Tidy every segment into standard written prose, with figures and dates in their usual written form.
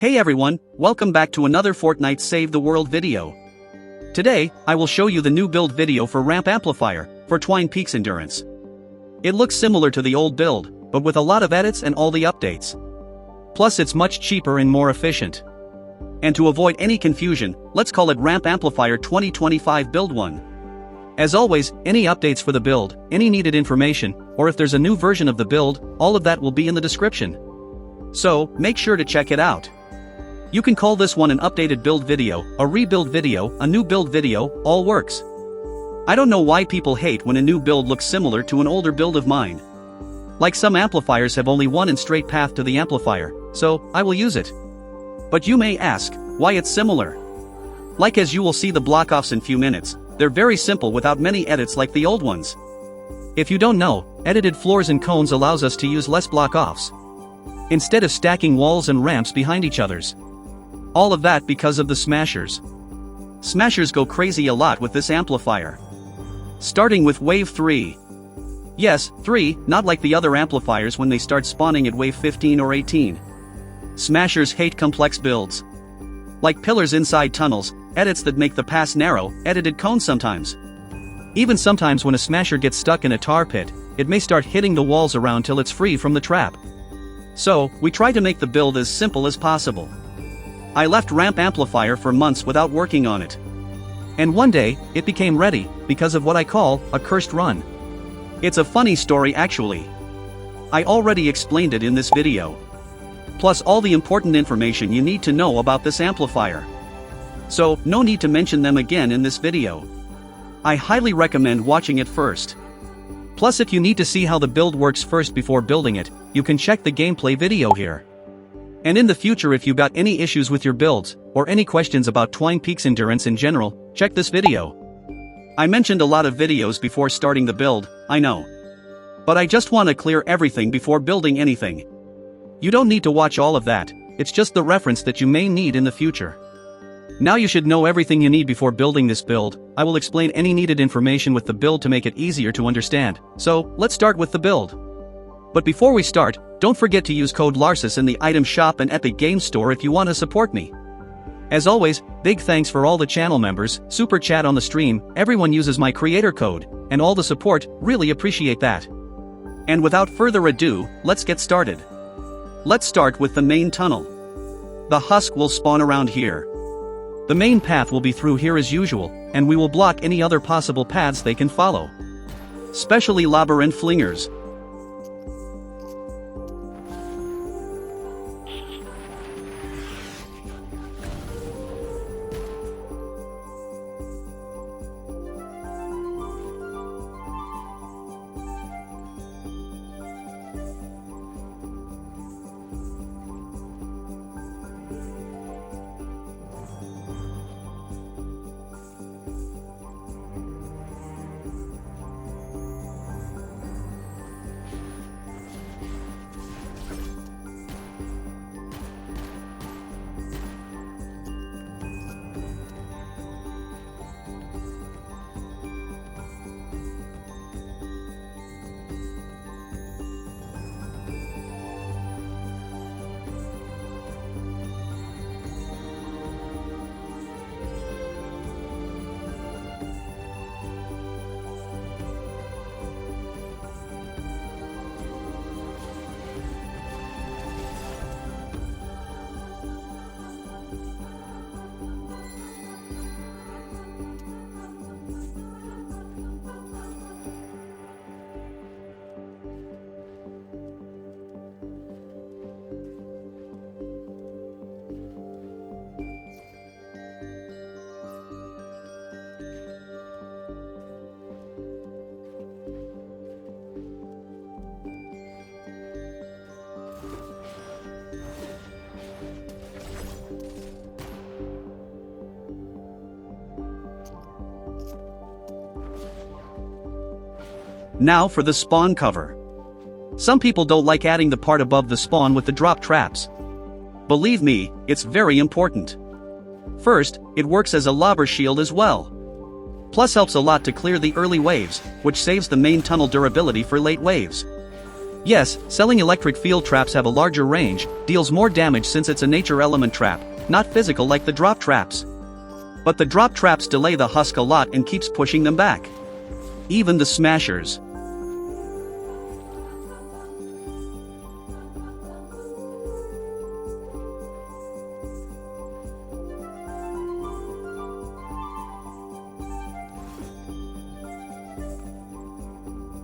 Hey everyone, welcome back to another Fortnite Save the World video. Today, I will show you the new build video for Ramp Amplifier, for Twine Peaks Endurance. It looks similar to the old build, but with a lot of edits and all the updates. Plus it's much cheaper and more efficient. And to avoid any confusion, let's call it Ramp Amplifier 2025 Build 1. As always, any updates for the build, any needed information, or if there's a new version of the build, all of that will be in the description. So, make sure to check it out. You can call this one an updated build video, a rebuild video, a new build video, all works. I don't know why people hate when a new build looks similar to an older build of mine. Like some amplifiers have only one and straight path to the amplifier, so I will use it. But you may ask, why it's similar? Like as you will see the block-offs in few minutes, they're very simple without many edits like the old ones. If you don't know, edited floors and cones allows us to use less block-offs, instead of stacking walls and ramps behind each other's. All of that because of the smashers. Smashers go crazy a lot with this amplifier. Starting with wave 3. Yes, 3, not like the other amplifiers when they start spawning at wave 15 or 18. Smashers hate complex builds. Like pillars inside tunnels, edits that make the pass narrow, edited cones sometimes. Even sometimes when a smasher gets stuck in a tar pit, it may start hitting the walls around till it's free from the trap. So, we try to make the build as simple as possible. I left Ramp Amplifier for months without working on it. And one day, it became ready, because of what I call, a cursed run. It's a funny story actually. I already explained it in this video. Plus all the important information you need to know about this amplifier. So, no need to mention them again in this video. I highly recommend watching it first. Plus if you need to see how the build works first before building it, you can check the gameplay video here. And in the future if you got any issues with your builds, or any questions about Twine Peaks Endurance in general, check this video. I mentioned a lot of videos before starting the build, I know. But I just want to clear everything before building anything. You don't need to watch all of that, it's just the reference that you may need in the future. Now you should know everything you need before building this build. I will explain any needed information with the build to make it easier to understand. So, let's start with the build. But before we start, don't forget to use code Larsis in the item shop and Epic Games Store if you want to support me. As always, big thanks for all the channel members, super chat on the stream, everyone uses my creator code, and all the support, really appreciate that. And without further ado, let's get started. Let's start with the main tunnel. The husk will spawn around here. The main path will be through here as usual, and we will block any other possible paths they can follow. Especially labyrinth flingers. Now for the spawn cover. Some people don't like adding the part above the spawn with the drop traps. Believe me, it's very important. First, it works as a lobber shield as well. Plus helps a lot to clear the early waves, which saves the main tunnel durability for late waves. Yes, selling electric field traps have a larger range, deals more damage since it's a nature element trap, not physical like the drop traps. But the drop traps delay the husk a lot and keeps pushing them back. Even the smashers.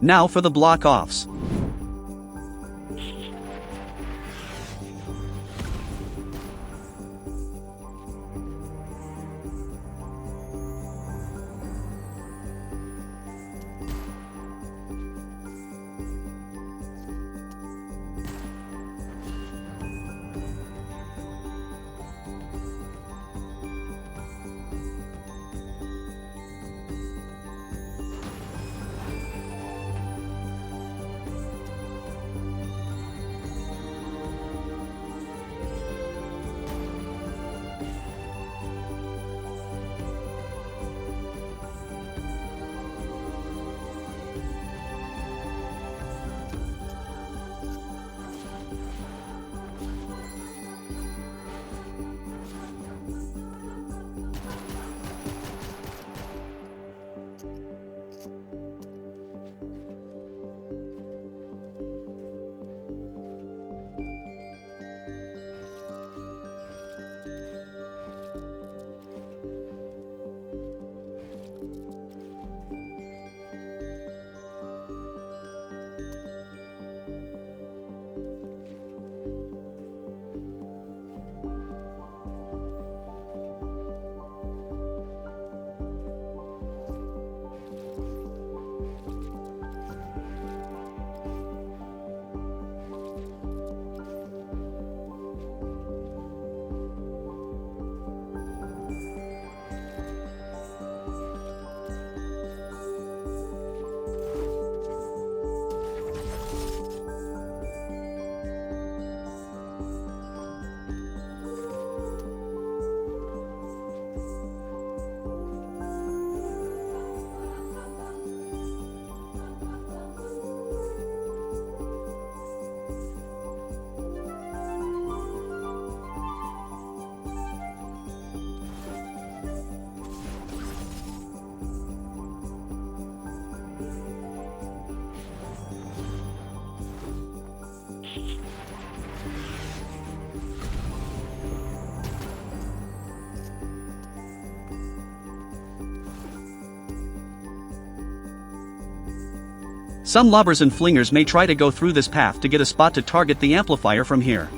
Now for the block-offs. Some lobbers and flingers may try to go through this path to get a spot to target the amplifier from here.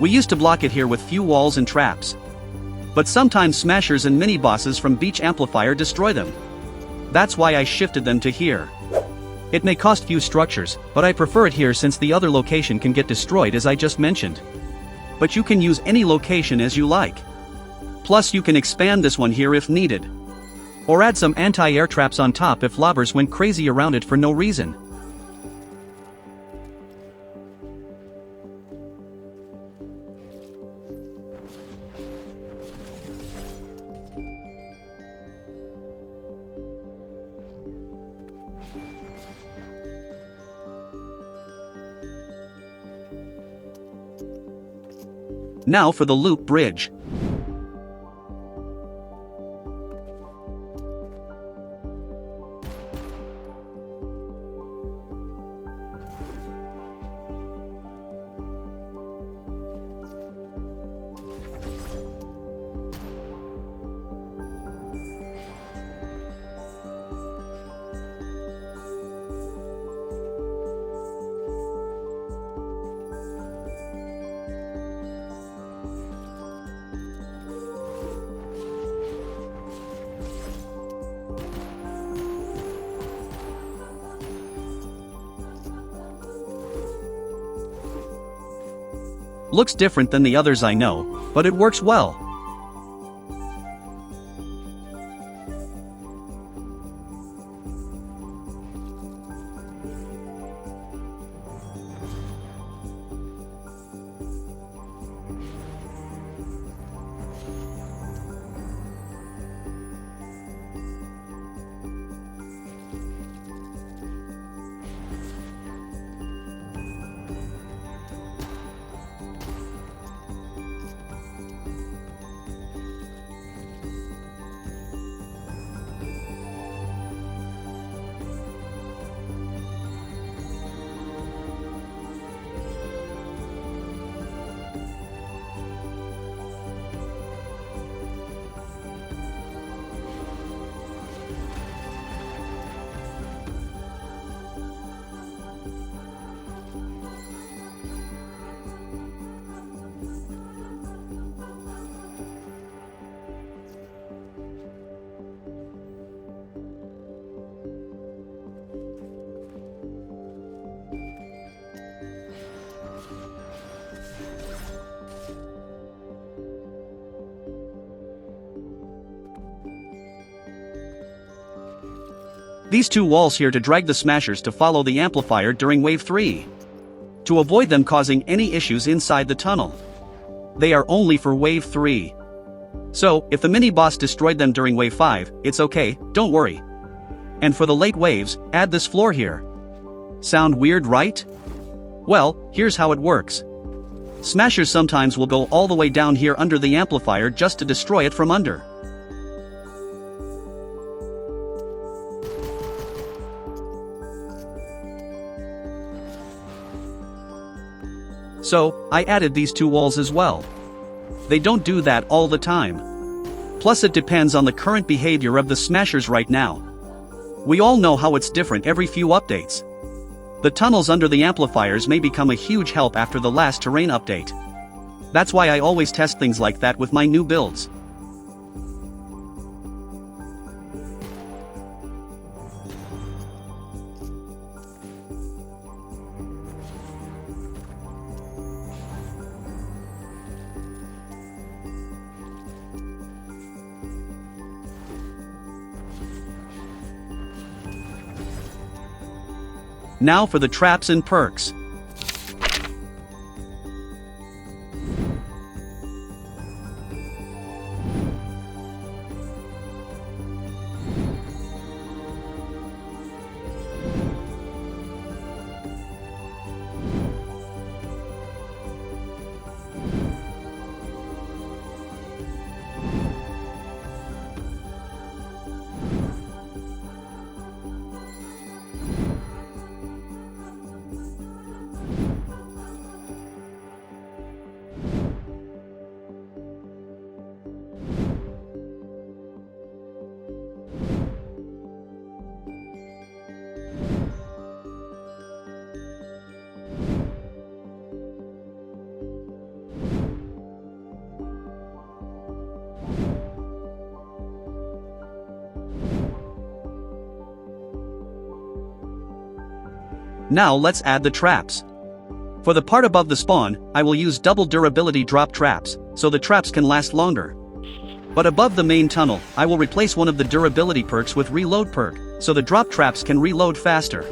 We used to block it here with few walls and traps. But sometimes smashers and mini-bosses from Beach Amplifier destroy them. That's why I shifted them to here. It may cost few structures, but I prefer it here since the other location can get destroyed as I just mentioned. But you can use any location as you like. Plus you can expand this one here if needed. Or add some anti-air traps on top if lobbers went crazy around it for no reason. Now for the loop bridge. Looks different than the others I know, but it works well. these two walls here to drag the smashers to follow the amplifier during wave 3. To avoid them causing any issues inside the tunnel. They are only for wave 3. So, if the mini-boss destroyed them during wave 5, it's okay, don't worry. And for the late waves, add this floor here. Sound weird, right? Well, here's how it works. Smashers sometimes will go all the way down here under the amplifier just to destroy it from under. So, I added these two walls as well. They don't do that all the time. Plus it depends on the current behavior of the smashers right now. We all know how it's different every few updates. The tunnels under the amplifiers may become a huge help after the last terrain update. That's why I always test things like that with my new builds. Now for the traps and perks. Now let's add the traps. For the part above the spawn, I will use double durability drop traps, so the traps can last longer. But above the main tunnel, I will replace one of the durability perks with reload perk, so the drop traps can reload faster.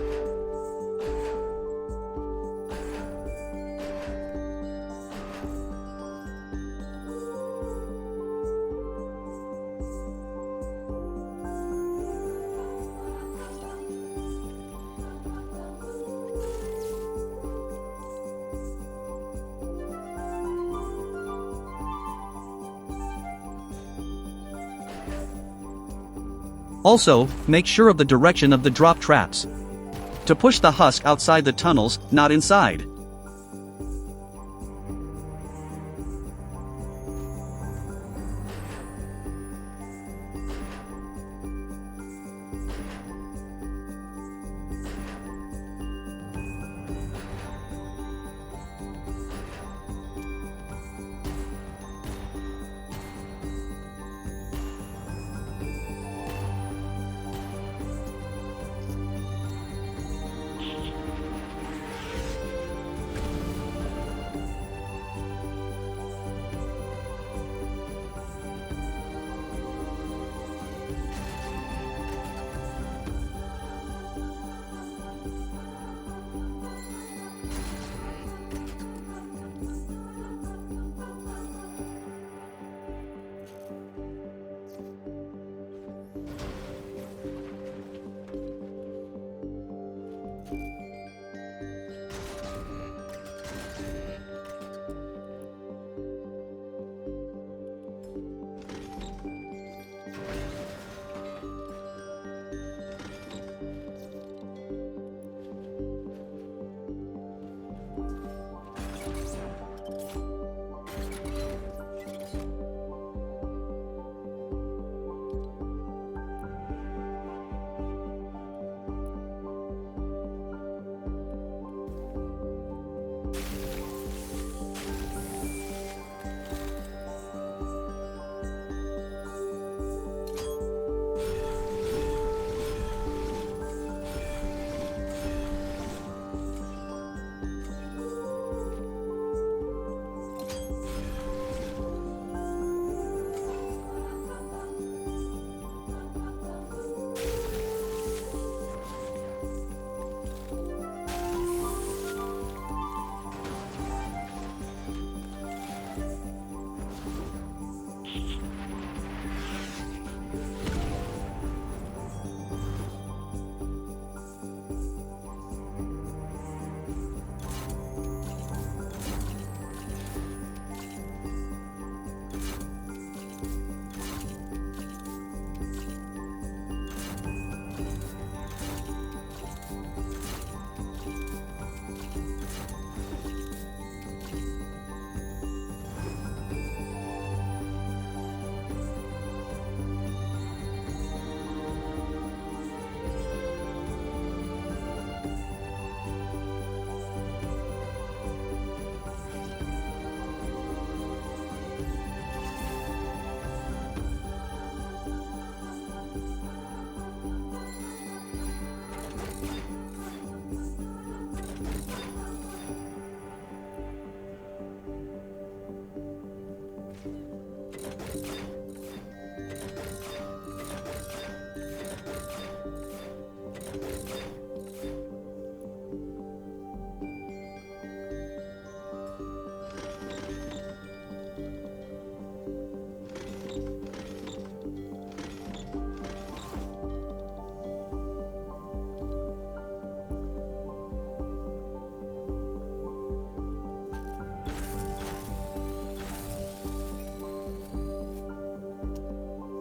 Also, make sure of the direction of the drop traps. To push the husk outside the tunnels, not inside.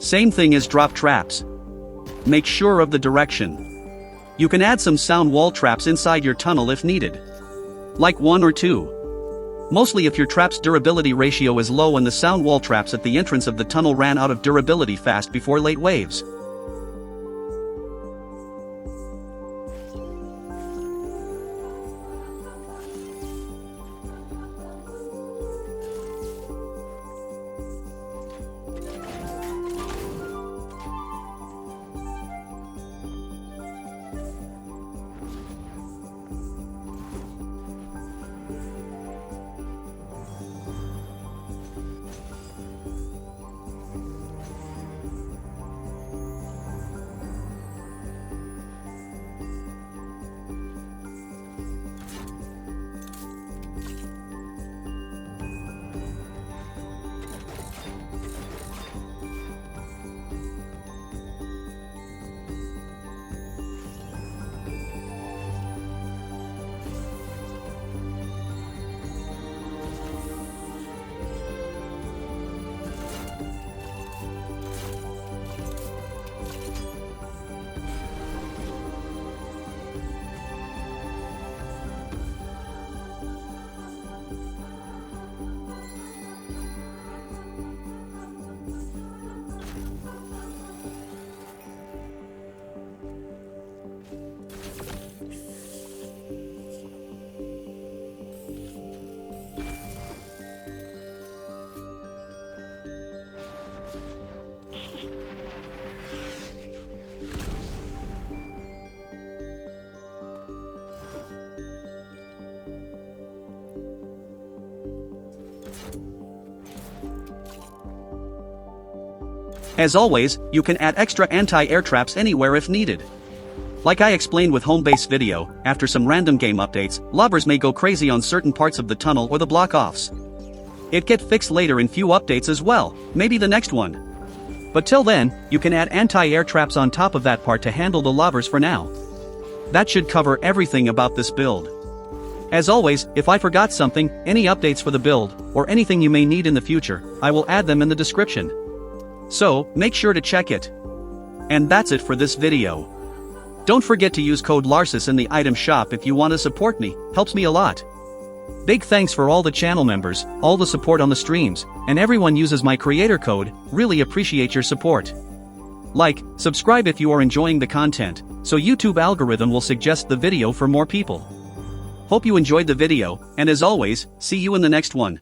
Same thing as drop traps. Make sure of the direction. You can add some sound wall traps inside your tunnel if needed. Like 1 or 2. Mostly if your trap's durability ratio is low and the sound wall traps at the entrance of the tunnel ran out of durability fast before late waves. As always, you can add extra anti-air traps anywhere if needed. Like I explained with home base video, after some random game updates, lobbers may go crazy on certain parts of the tunnel or the block-offs. It get fixed later in few updates as well, maybe the next one. But till then, you can add anti-air traps on top of that part to handle the lobbers for now. That should cover everything about this build. As always, if I forgot something, any updates for the build, or anything you may need in the future, I will add them in the description. So, make sure to check it. And that's it for this video. Don't forget to use code Larsis in the item shop if you want to support me, helps me a lot. Big thanks for all the channel members, all the support on the streams, and everyone uses my creator code, really appreciate your support. Like, subscribe if you are enjoying the content, so YouTube algorithm will suggest the video for more people. Hope you enjoyed the video, and as always, see you in the next one.